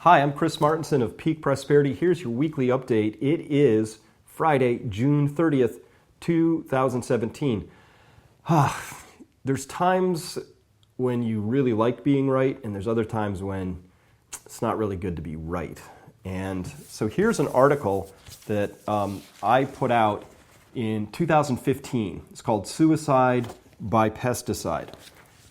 Hi, I'm Chris Martinson of Peak Prosperity. Here's your weekly update. It is Friday, June 30th, 2017. There's times when you really like being right, and there's other times when it's not really good to be right. And so here's an article that I put out in 2015. It's called Suicide by Pesticide.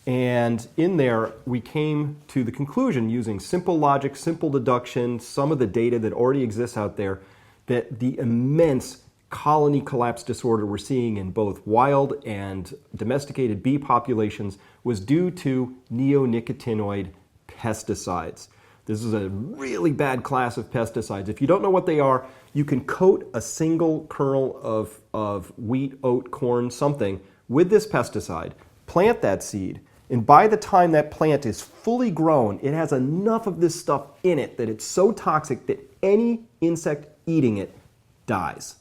And in there, we came to the conclusion, using simple logic, simple deduction, some of the data that already exists out there, that the immense colony collapse disorder we're seeing in both wild and domesticated bee populations was due to neonicotinoid pesticides. This is a really bad class of pesticides. If you don't know what they are, you can coat a single kernel of wheat, oat, corn, something with this pesticide, plant that seed, and by the time that plant is fully grown, it has enough of this stuff in it that it's so toxic that any insect eating it dies.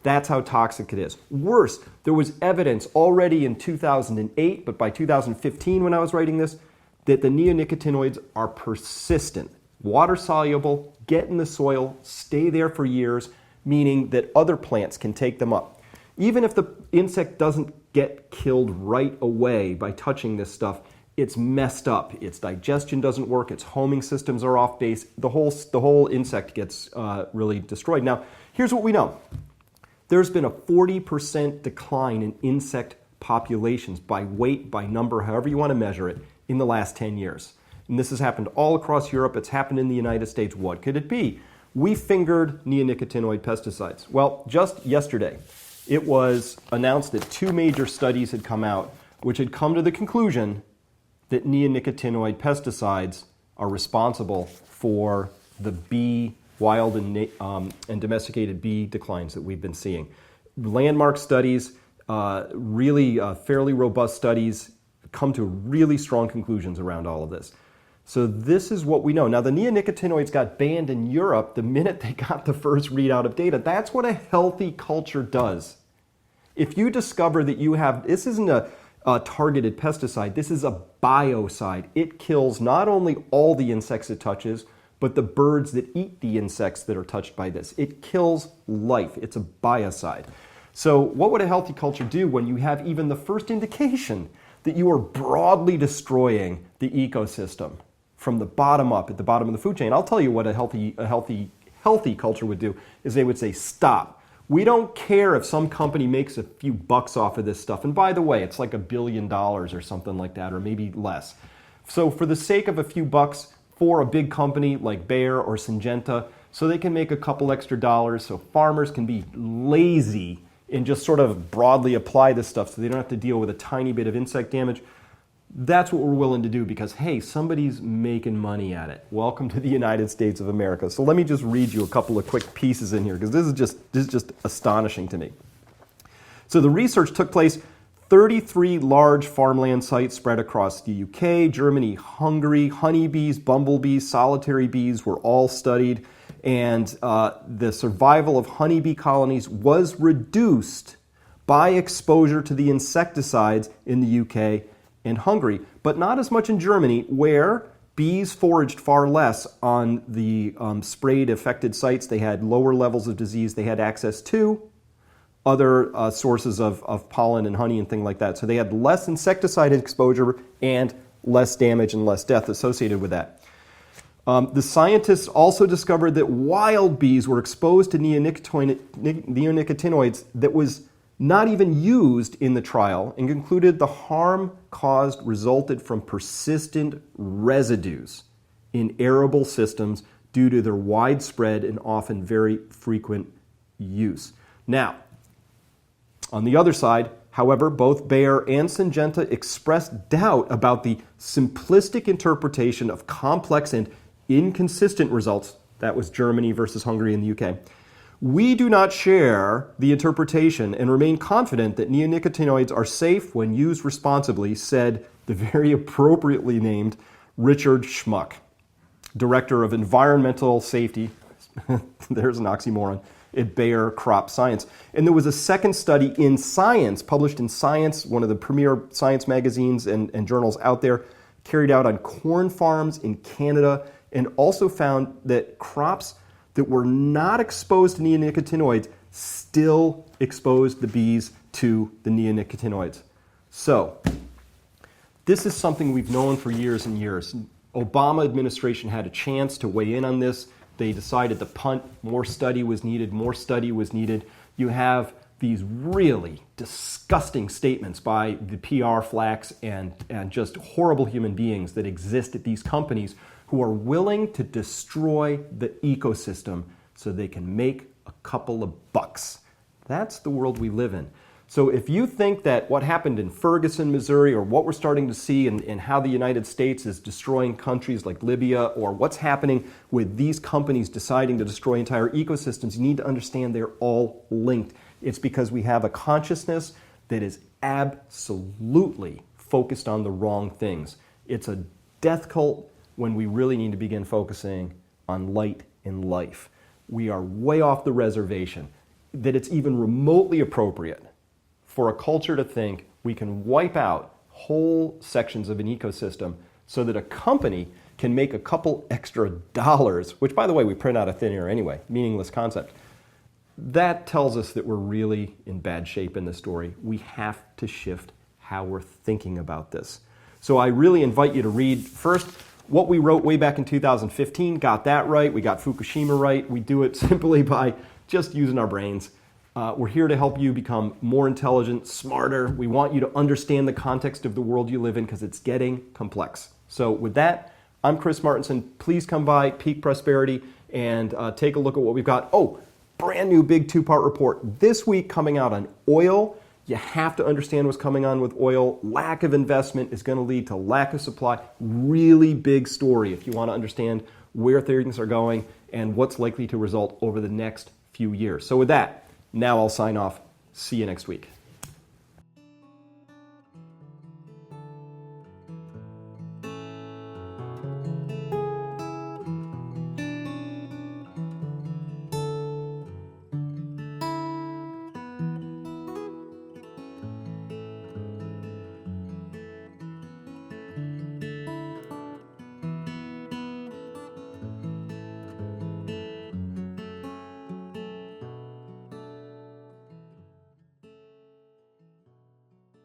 That's how toxic it is. Worse, there was evidence already in 2008, but by 2015 when I was writing this, that the neonicotinoids are persistent, water-soluble, get in the soil, stay there for years, meaning that other plants can take them up. Even if the insect doesn't get killed right away by touching this stuff, it's messed up. Its digestion doesn't work, its homing systems are off base, the whole insect gets really destroyed. Now, here's what we know. There's been a 40% decline in insect populations by weight, by number, however you want to measure it, in the last 10 years. And this has happened all across Europe. It's happened in the United States. What could it be? We fingered neonicotinoid pesticides. Well, just yesterday, it was announced that two major studies had come out which had come to the conclusion that neonicotinoid pesticides are responsible for the bee, wild and domesticated bee declines that we've been seeing. Landmark studies, really fairly robust studies, come to really strong conclusions around all of this. So this is what we know. Now, the neonicotinoids got banned in Europe the minute they got the first readout of data. That's what a healthy culture does. If you discover that you have, this isn't a targeted pesticide, this is a biocide. It kills not only all the insects it touches, but the birds that eat the insects that are touched by this. It kills life. It's a biocide. So what would a healthy culture do when you have even the first indication that you are broadly destroying the ecosystem from the bottom up, at the bottom of the food chain? I'll tell you what a healthy culture would do, is they would say, stop. We don't care if some company makes a few bucks off of this stuff. And by the way, it's like $1 billion or something like that, or maybe less. So for the sake of a few bucks for a big company like Bayer or Syngenta, so they can make a couple extra dollars, so farmers can be lazy and just sort of broadly apply this stuff so they don't have to deal with a tiny bit of insect damage. That's what we're willing to do because, hey, somebody's making money at it. Welcome to the United States of America. So let me just read you a couple of quick pieces in here because this is just astonishing to me. So the research took place 33 large farmland sites spread across the UK, Germany, Hungary. Honeybees, bumblebees, solitary bees were all studied. And the survival of honeybee colonies was reduced by exposure to the insecticides in the UK and Hungary, but not as much in Germany, where bees foraged far less on the sprayed affected sites. They had lower levels of disease. They had access to other sources of pollen and honey and things like that. So they had less insecticide exposure and less damage and less death associated with that. The scientists also discovered that wild bees were exposed to neonicotinoids that was not even used in the trial, and concluded the harm caused resulted from persistent residues in arable systems due to their widespread and often very frequent use. Now, on the other side, however, both Bayer and Syngenta expressed doubt about the simplistic interpretation of complex and inconsistent results. That was Germany versus Hungary and the UK. We do not share the interpretation and remain confident that neonicotinoids are safe when used responsibly, said the very appropriately named Richard Schmuck, Director of Environmental Safety, there's an oxymoron, at Bayer Crop Science. And there was a second study in Science, published in Science, one of the premier science magazines and journals out there, carried out on corn farms in Canada. and also found that crops that were not exposed to neonicotinoids still exposed the bees to the neonicotinoids. So, this is something we've known for years and years. Obama administration had a chance to weigh in on this. They decided to punt. More study was needed. More study was needed. You have these really disgusting statements by the PR flacks and just horrible human beings that exist at these companies who are willing to destroy the ecosystem so they can make a couple of bucks. That's the world we live in. So if you think that what happened in Ferguson, Missouri, or what we're starting to see in how the United States is destroying countries like Libya, or what's happening with these companies deciding to destroy entire ecosystems, you need to understand they're all linked. It's because we have a consciousness that is absolutely focused on the wrong things. It's a death cult when we really need to begin focusing on light in life. We are way off the reservation. That it's even remotely appropriate for a culture to think we can wipe out whole sections of an ecosystem so that a company can make a couple extra dollars, which, by the way, we print out of thin air anyway, meaningless concept. That tells us that we're really in bad shape in this story. We have to shift how we're thinking about this. So I really invite you to read first what we wrote way back in 2015, got that right. We got Fukushima right. We do it simply by just using our brains. We're here to help you become more intelligent, smarter. We want you to understand the context of the world you live in because it's getting complex. So with that, I'm Chris Martenson. Please come by Peak Prosperity and take a look at what we've got. Oh, brand new big two-part report this week coming out on oil. You have to understand what's coming on with oil. Lack of investment is going to lead to lack of supply. Really big story if you want to understand where things are going and what's likely to result over the next few years. So with that, now I'll sign off. See you next week.